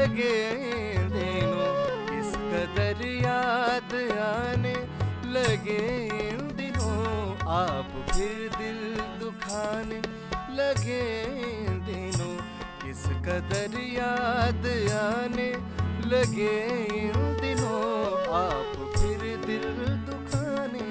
लगे दिनों, किस कदर याद आने लगे इन दिनों। आप फिर दिल दुखाने लगे इन दिनों, किस कदर याद आने लगे इन दिनों। आप फिर दिल दुखाने।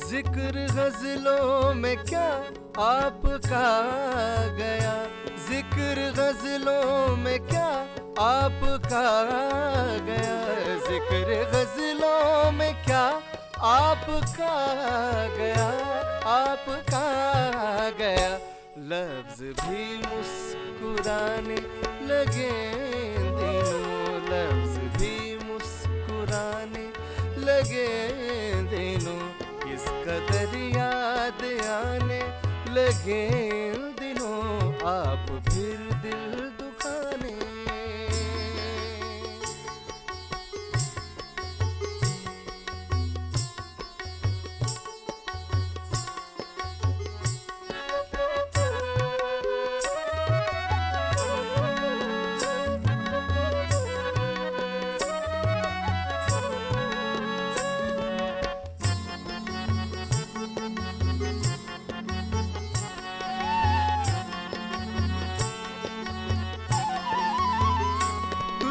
जिक्र गजलों में क्या आपका गया, जिक्र गजलों में क्या आपका गया। जिक्र गजलों में क्या आपका गया, आपका गया। लफ्ज भी मुस्कुराने लगे दिनों, लफ्ज भी मुस्कुराने लगे दिनों। किस कदर याद आने लगे इन दिनों। आप फिर दिल दुखाने।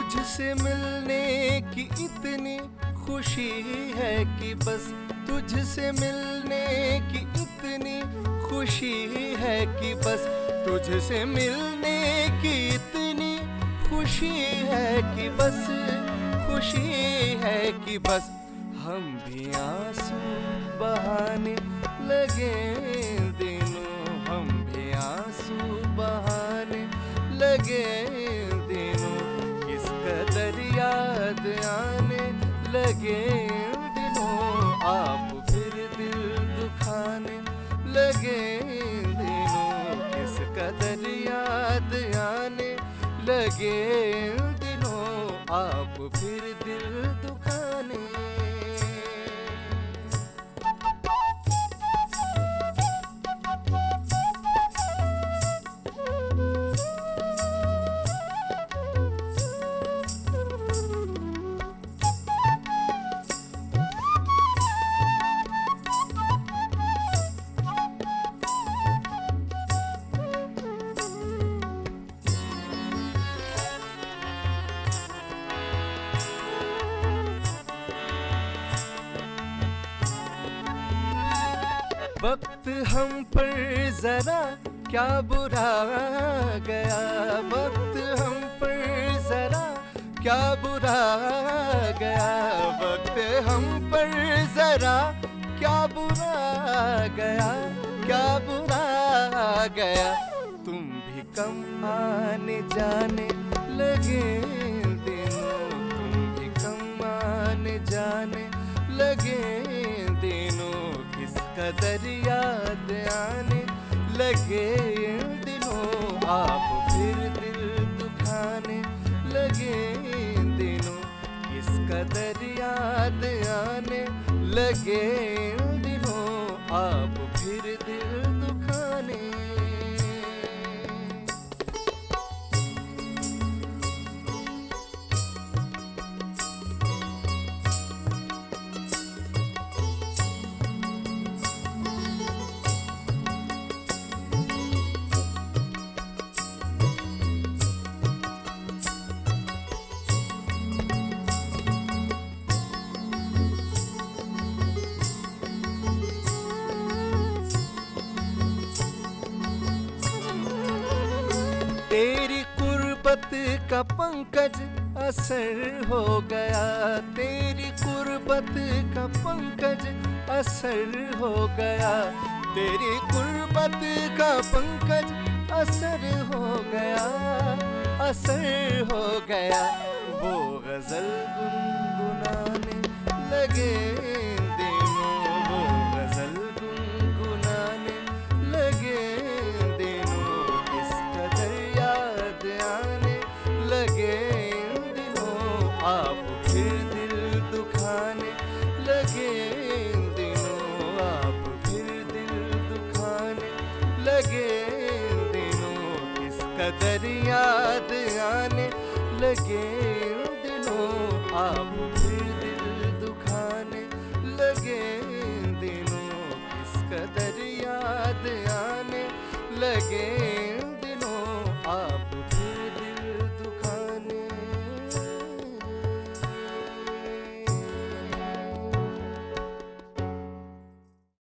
तुझसे मिलने की इतनी खुशी है कि बस, तुझसे मिलने की इतनी खुशी है कि बस। तुझसे मिलने की इतनी खुशी है कि बस, खुशी है कि बस। हम भी आंसू बहाने लगे दिनों, हम भी आंसू बहाने लगे दिनों। किस कदर याद आने लगे दिनों। आप फिर दिल दुखाने लगे दिनों। किस कदर याद आने लगे दिनों। आप फिर दिल दुखाने। वक्त हम पर जरा क्या बुरा गया, वक्त हम पर जरा क्या बुरा गया। वक्त हम पर जरा क्या बुरा गया, क्या बुरा गया। तुम भी कम आने जाने लगे दिनों, तुम भी कम आने जाने लगे दिनों। किस कदर याद आने लगे इन दिनों। आप फिर दिल दुखाने लगे इन दिनों। किस कदर याद आने लगे इन दिनों। आप फिर दिल दुखाने। तेरी कुर्बत का पंकज असर हो गया, तेरी कुर्बत का पंकज असर हो गया। तेरी कुर्बत का पंकज असर हो गया, असर हो गया। वो गजल गुनगुनाने लगे इन दिनों, वो गजल गुनगुनाने लगे इन दिनों, किस कदर याद आने लगे इन दिनों, आप फिर दिल दुखाने लगे इन दिनों, आप फिर दिल दुखाने लगे इन दिनों, किस कदर याद आने लगे इन दिनों, आप फिर दिल दुखाने लगे इन दिनों, किस कदर याद आने लगे